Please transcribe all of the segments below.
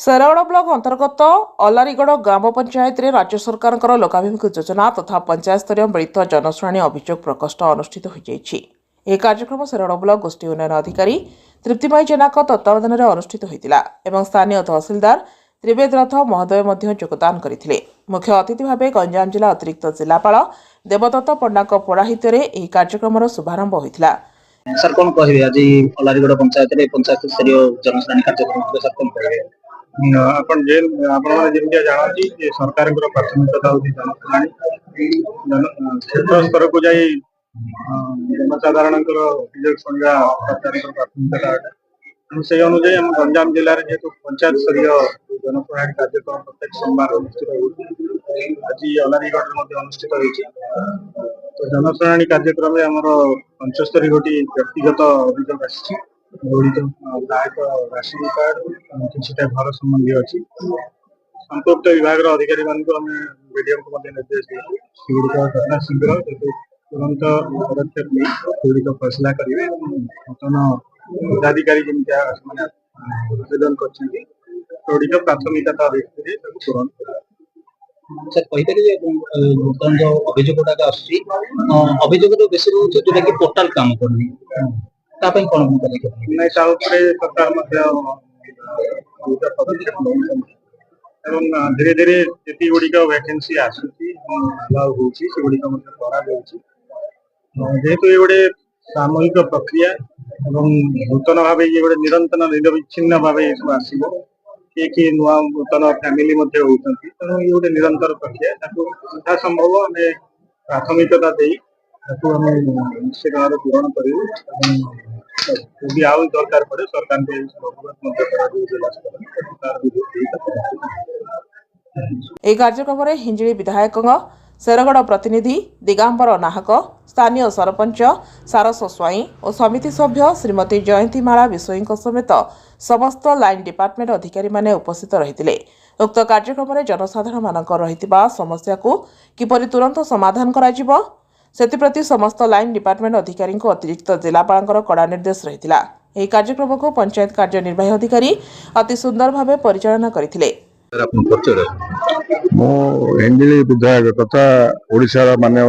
सेरावड़ block अंतर्गत अलारीगढ़ ग्राम पंचायत रे राज्य सरकार लोकाभिमुखी योजना तथा पंचायत स्तरीय मिलित जनशुणाणी अभियोग प्रकोष्ठ अनुष्ठित होइछि। यह कार्यक्रम सेरावड़ ब्लॉक गोष्ठी उन्नयन अधिकारी तृप्तिमयी जेनाक तत्वावधान में अनुष्ठित होइतिला एवं स्थानीय तहसिलदार त्रिवेद रथ महोदय मध्य योगदान करथिले। मुख्य अतिथि भाव गंजाम जिला अतिरिक्त जिलापाल देवदत्त पंडा पौराहित्य यह कार्यक्रम शुभारंभ होइतिला। सर कौन कहे आज अलारीगढ़ पंचायत रे पंचायत स्तरीय जनशुणाणी कार्यक्रम सर कौन कहे जानते सरकार प्राथमिकता हूँ जनशुणाणी क्षेत्र स्तर को जाई जनसाधारण अभियोग शुणा सरकार प्राथमिकता अटे से अनुजाई आम गंजाम जिले में जेहतु पंचायत स्तरीय जनशुणाणी कार्यक्रम प्रत्येक सोमवार अनुष्ठित होती आज अलारीगढ़ अनुष्ठित होती। तो जनशुणाणी कार्यक्रम में आमर 75 गोटी व्यक्तिगत अभियोग आसी प्रायतः राशन कार्ड किसी घर संबंधी अच्छी संपुक्त विभाग अधिकारी मीडियम को निर्देश घटना शीघ्र तुरंत पदक्षेप नहीं फैसला करेंगे। नूतन पदाधिकारी जमी आवेदन कर प्राथमिकता भित्ति पूरण सर कहीपरि नूतन जो अभियोग अभियोग बेस जोटा कि पोर्टाल काम करनी कौन नहीं सरकार धीरे धीरे जी गुड़िक वैकेंसी आसूची जेहेतु ये गोटे सामूहिक प्रक्रिया नूतन भाव ये गोटे निरंतर निरविच्छिन्न भाव ये सब आसो किए नुआ नूतन फैमिली होती तेणु ये गोटे निरंतर प्रक्रिया यथा संभव आम प्राथमिकता निश्चित भाव पूरण करूँ यदि आउ दरकार पड़े सरकार यह कार्यक्रम में हिंजिली विधायक शेरगढ़ प्रतिनिधि दिगांबर नाहक स्थानीय सरपंच सारस स्वाई और समिति सभ्य श्रीमती जयंतीमाला विषयी समेत समस्त लाइन डिपार्टमेंट अधिकारी माने उपस्थित रही। उक्त कार्यक्रम में जनसाधारण मानक रहितिबा समस्या को किपरि तुरंत समाधान कराजिबो सेतिप्रति समस्त लाइन डिपार्टमेंट अधिकारी अतिरिक्त जिलापाल कड़ा निर्देश रही। यह कार्यक्रम को पंचायत कार्यनिर्वाही अधिकारी अति सुंदर भाव परिचालना करथिले। हिंजिली विधायक तथा ओडिशा माननीय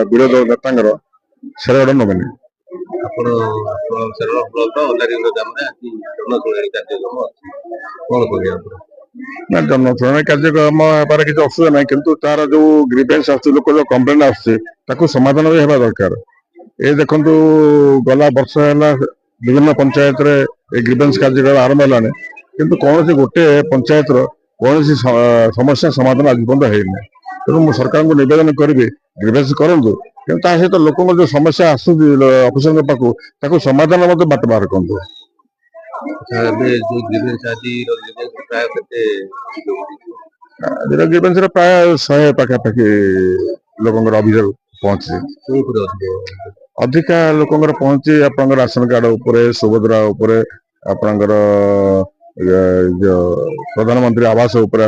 विरोध नेता शेरगढ़ नमिनी जनशुणाणी कार्यक्रम किसी असुविधा ना किंतु तार जो ग्रीवेंस लोक जो कंप्लेन आसू समाधान भी होगा दरकार। ये देखु गला वर्ष है विभिन्न पंचायत रे ग्रीवेंस कार्यक्रम आरंभ है किंतु कौन गोटे पंचायत कौन समस्या समाधान आज पर्यटन है तेणु सरकार को निवेदन करी ग्रीवेंस करूँ कि सहित लोक जो समस्या आसूँ अफिसर पाक समाधान बाट बाहर करूँ। ग्रीवेंस प्राय 100 पाखापाखि लोक अभियोग पहुंचे अधिका लोक पहुंची आप राशन कार्ड उपरे सुभद्रा उपरे आपणकर जो प्रधानमंत्री आवास उपरे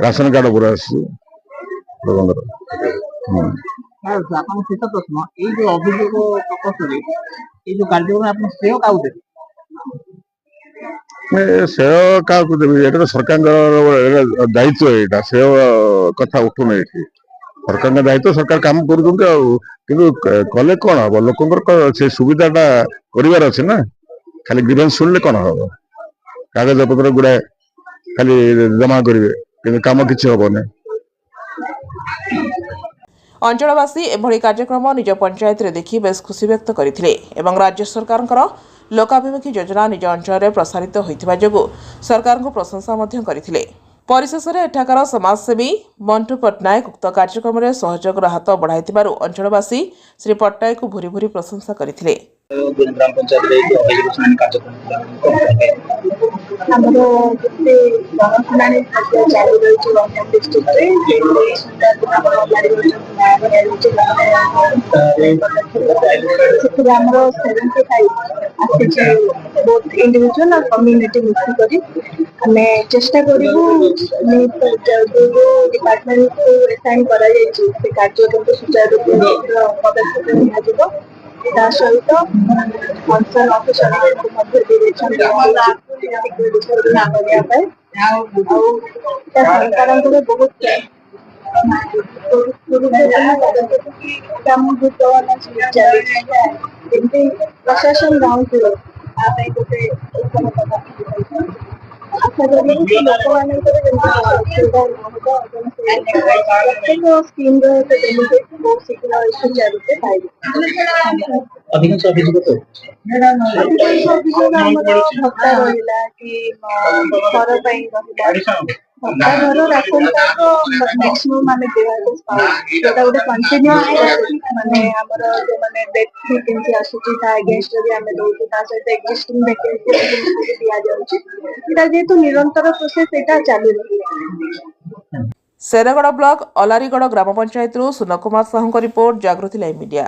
राशन कार्ड उपरे लोक प्रश्न जो अभियोग जो कार्यक्रम आप श्रेय क्या श्रेय क्या देवी ये सरकार दायित्व यहाँ श्रेय कथा उठुना ये सरकार दायित्व सरकार काम कले कौन हम लोक से सुविधाटा कर अच्छे ना खाली ग्रीवेंस शुणिले कौन हम कागज पत्र गुड़ाए खाली जमा करेंगे काम किसी हेनी। अंचलवासी एभली कार्यक्रम निज पंचायत रे देखि बेस खुशी व्यक्त करथिले एवं राज्य सरकार लोकाभिमुखी योजना निज अंचल में प्रसारित होइथिबा जोगु सरकार को प्रशंसा मध्य करथिले। परिशेष में एठाकार समाजसेवी मंटू पट्टनायक उक्त कार्यक्रम में सहयोग हाथ बढ़ाइथिबारु अंचलवासी श्री पट्टनायक को भूरी भूरी प्रशंसा करथिले। ग्राम पंचायत इंडिविजुअल और कम्युनिटी मिसिक चेष्टा करूँ डिपार्टमेंट को असाइन कर कार्य सुचारू पदक्षेप ତା ସହିତ କନସର୍ନ ଅଫିସରଙ୍କୁ ମଧ୍ୟ ଡିରେକ୍ସନ ଦିଆଯାଇଛି ନାମ ଦେବା ପାଇଁ। ଆଉ ଏଇଟା ସରକାରଙ୍କର ବହୁତ ଗୁରୁତ୍ୱପୂର୍ଣ୍ଣ ପଦକ୍ଷେପ କି ଗ୍ରାମ ଭୂତଳନ ଚାଲିଛି ଯେମିତି ପ୍ରଶାସନ ଗାଁକୁ ତା ପାଇଁ ଗୋଟେ ଉତ୍ତମ ପଦକ୍ଷେପ। ଆଶା କରିବି କି ଲୋକମାନଙ୍କର ଯେମିତି ଅସୁବିଧା ନ ହେବ ପ୍ରତ୍ୟେକ ସ୍କିମର ବେନିଫିଟ୍ ବହୁତ ଶୀଘ୍ର ସୁଚାରୁରୂପେ ପାଇବେ। ଅଧିକାଂଶ ଅଭିଯୋଗ ତ ଅଧିକାଂଶ ଅଭିଯୋଗ ଆମର ଭତ୍ତା ରହିଲା କି ଘର ପାଇଁ ରହିଲା। ଭତ୍ତା ଘର ରାସନ କାର୍ଡର ମ୍ୟାକ୍ସିମମ୍ ଆମେ ଦିଆଯାଉଛି ଯୋଉଟା ଗୋଟେ କଣ୍ଟିନ୍ୟୁଅସ୍ ପ୍ରୋସେସ୍ ମାନେ ଆମର ଯୋଉମାନେ ଡେଥ୍ ଭେକେନ୍ସି ଆସୁଛି ତା ଏଗେନ୍ଷ୍ଟରେ ବି ଆମେ ଦଉଛୁ ତା ସହିତ ଏକ୍ଜିଷ୍ଟିଂ ଭେକେନ୍ସି ଦିଆଯାଉଛି। ଏଇଟା ଯେହେତୁ ନିରନ୍ତର ପ୍ରୋସେସ୍ ଏଇଟା ଚାଲୁ ରହିବ। ଶେରଗଡ଼ ବ୍ଲକ ଅଲାରିଗଡ଼ ଗ୍ରାମ ପଞ୍ଚାୟତରୁ ସୁନ କୁମାର ସାହୁଙ୍କ ରିପୋର୍ଟ, ଜାଗୃତି ଲାଇଭ୍ ମିଡିଆ।